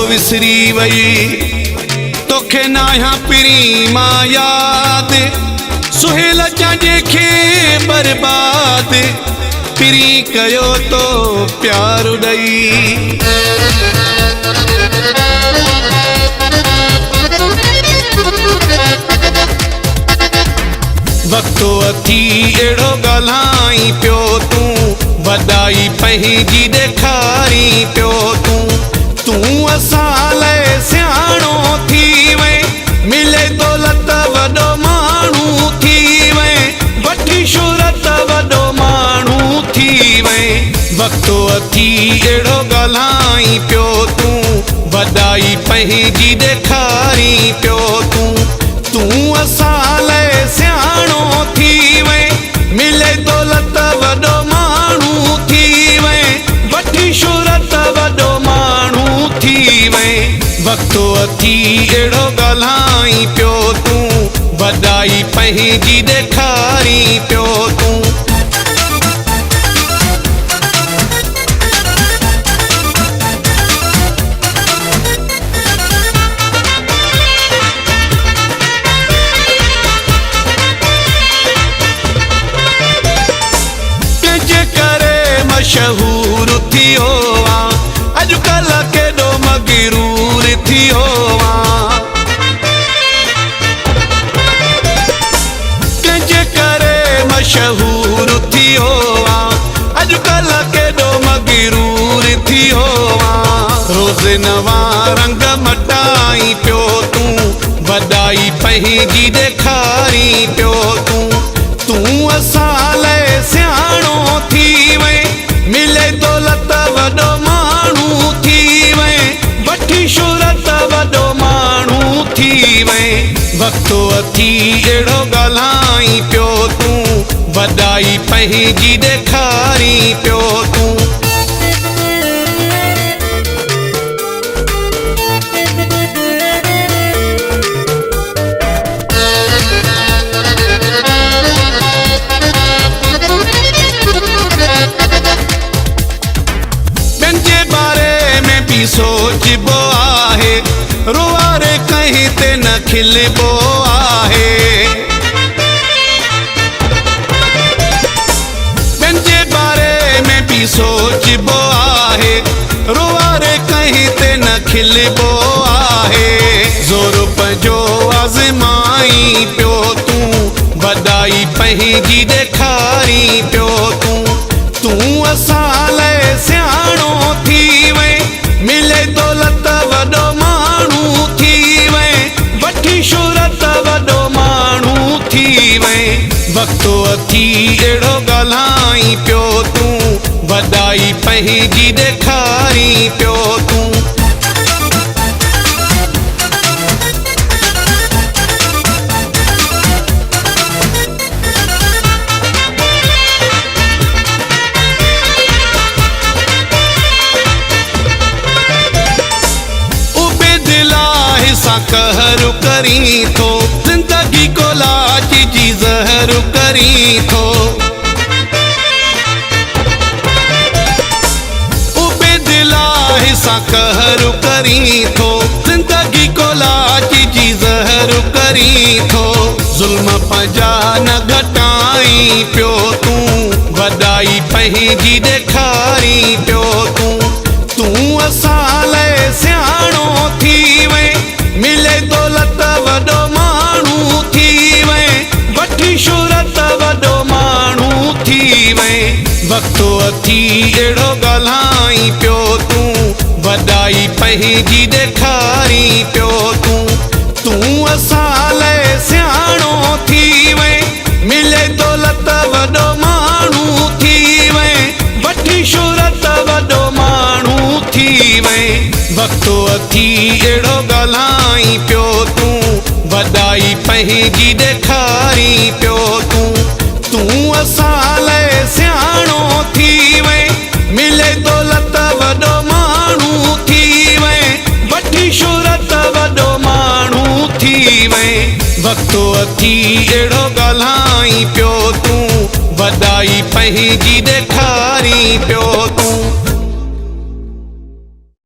विसरी वई तोखे नाया पिरी मां याद सुहेल चांजे खे बर्बाद पिरी कयो तो प्यार ॾई वक्तो अथी एड़ो ॻाल्हाई पियो तूं वॾाई पंहिंजी ॾेखारी पियो तूं असां लाइ सियाणो थी वए मिले दौलत वॾो माण्हू थी वए वठी शोहरत वॾो माण्हू थी वए वक्तो अथी एड़ो ॻाल्हाई पियो तूं वॾाई पंहिंजी ॾेखारी पियो तूं असां लाइ सियाणो थी वए मिले दौलत वॾो माण्हू थी वए वठी शोहरत वॾो माण्हू थी वए वक्तो अथी एड़ो ॻाल्हाई पियो तूं वॾाई पंहिंजी ॾेखारी पियो मशहूर थियो अॼुकल्ह केॾो मगरूर थियो कंहिंजे करे मशहूर थियो अॼुकल्ह केॾो मगरूर थियो रोज़ नवां रंग मटाई पियो तूं वॾाई पंहिंजी ॾेखारी पियो तूं असां लाइ सियाणो थी वए मिले दौलत वॾो माण्हू थी वए वठी शोहरत वॾो माण्हू थी वए वक्तो अथी एड़ो ॻाल्हाई पियो तूं वॾाई पंहिंजी ॾेखारी पियो सोचबो आहे रुआरे कहीं ते न खिलबो आहे पंहिंजे बारे में भी सोचबो आहे रुआरे कहीं ते न खिलबो आहे ज़ोर पंहिंजो आज़माई पियो तूं वॾाई पंहिंजी ॾेखारी पियो तूं असां लाइ सियाणो थी वए मिले दौलत वॾो माण्हू थी वए वठी शोहरत वॾो माण्हू थी वए वक्तो अथी एड़ो ॻाल्हाई पियो तूं वॾाई पंहिंजी ॾेखारी पियो कहर करी थो जिंदगी को लाज जी ज़हर करी थो उबेदिला हिसा कहर करी थो जिंदगी को लाज जी ज़हर करी थो ज़ुल्म पंहिंजा न घटाई पियो तूं वॾाई पंहिंजी ॾेखारी पियो तूं असां लाइ सियाणो थी वए मिले दौलत वॾो माण्हू थी वए वठी शोहरत वॾो माण्हू थी वए वक्तो अथी एड़ो ॻाल्हाई पियो तूं वॾाई पंहिंजी ॾेखारी पियो तूं असां लाइ सियाणो थी वए मिले दौलत वॾो माण्हू थी वए वठी शोहरत वॾो माण्हू थी वए वक्तो अथी एड़ो ॻाल्हाई पियो तूं वॾाई पंहिंजी ॾेखारी पियो तूं असां लाइ सियाणो थी वए मिले दौलत वॾो माण्हू थी वए वठी शोहरत वॾो माण्हू थी वए वक्तो अथी एड़ो ॻाल्हाई पियो तूं वॾाई पंहिंजी ॾेखारी पियो